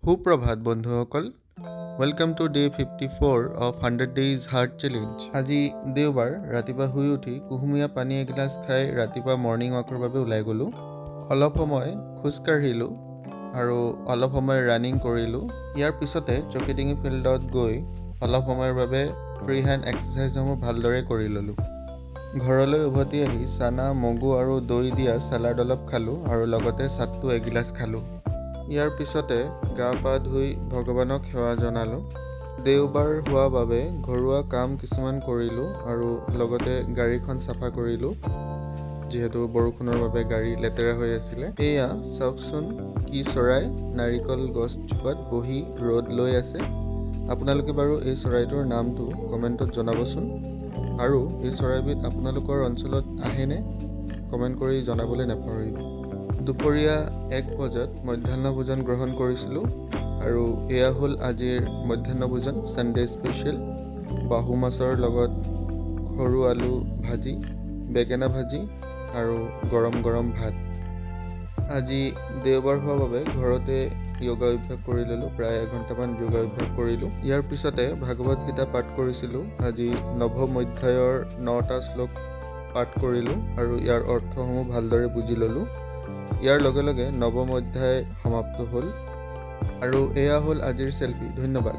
সুপ্ৰভাত বন্ধুসকল, welcome to day 54 of 100 days heart challenge. আজি দেওবাৰ, ৰাতিপুৱা শুই উঠি কুহুমীয়া পানী এগিলাচ খাই ৰাতিপুৱা মৰ্ণিং ৱাকৰ বাবে ওলাই গ'লোঁ। অলপ সময় খোজকাঢ়িলোঁ আৰু অলপ সময় ৰানিং কৰিলোঁ। ইয়াৰ পিছতে চকিডিঙি ফিল্ডত গৈ অলপ সময়ৰ বাবে ফ্ৰী হেণ্ড এক্সাৰচাইজসমূহ ভালদৰে কৰি ল'লোঁ। ঘৰলৈ উভতি আহি চানা, মগু আৰু দৈ দিয়া চালাড অলপ খালোঁ আৰু লগতে চাট্টু এগিলাচ খালোঁ। ইয়াৰ পিছতে গা পা ধুই ভগৱানক সেৱা জনালোঁ। দেওবাৰ হোৱা বাবে ঘৰুৱা কাম কিছুমান কৰিলোঁ আৰু লগতে গাড়ীখন চাফা কৰিলোঁ, যিহেতু বৰষুণৰ বাবে গাড়ী লেতেৰা হৈ আছিলে। এয়া চাওকচোন, কি চৰাই নাৰিকল গছজোপাত বহি ৰ'দ লৈ আছে। আপোনালোকে বাৰু এই চৰাইটোৰ নামটো কমেণ্টত জনাবচোন, আৰু এই চৰাইবিধ আপোনালোকৰ অঞ্চলত আহেনে কমেণ্ট কৰি জনাবলৈ নাপাহৰিব। দুপৰীয়া 1 বজাত মধ্যাহ্ন ভোজন গ্ৰহণ কৰিছিলোঁ আৰু এয়া হ'ল আজিৰ মধ্যাহ্ন ভোজন, ছানডে স্পেচিয়েল। বাহু মাছৰ লগত সৰু আলু ভাজি, বেঙেনা ভাজি আৰু গৰম গৰম ভাত। আজি দেওবাৰ হোৱা বাবে ঘৰতে য়োগা অভ্যাস কৰি ল'লোঁ। প্ৰায় 1 ঘণ্টামান য়োগা অভ্যাস কৰিলোঁ। ইয়াৰ পিছতে ভাগৱত গীতা পাঠ কৰিছিলোঁ। আজি নৱম অধ্যায়ৰ 9টা শ্লোক পাঠ কৰিলোঁ আৰু ইয়াৰ অৰ্থসমূহ ভালদৰে বুজি ল'লোঁ। ইয়াৰ লগে লগে নৱম অধ্যায় সমাপ্ত হ'ল আৰু এয়া হ'ল আজিৰ চেল্ফি। ধন্যবাদ।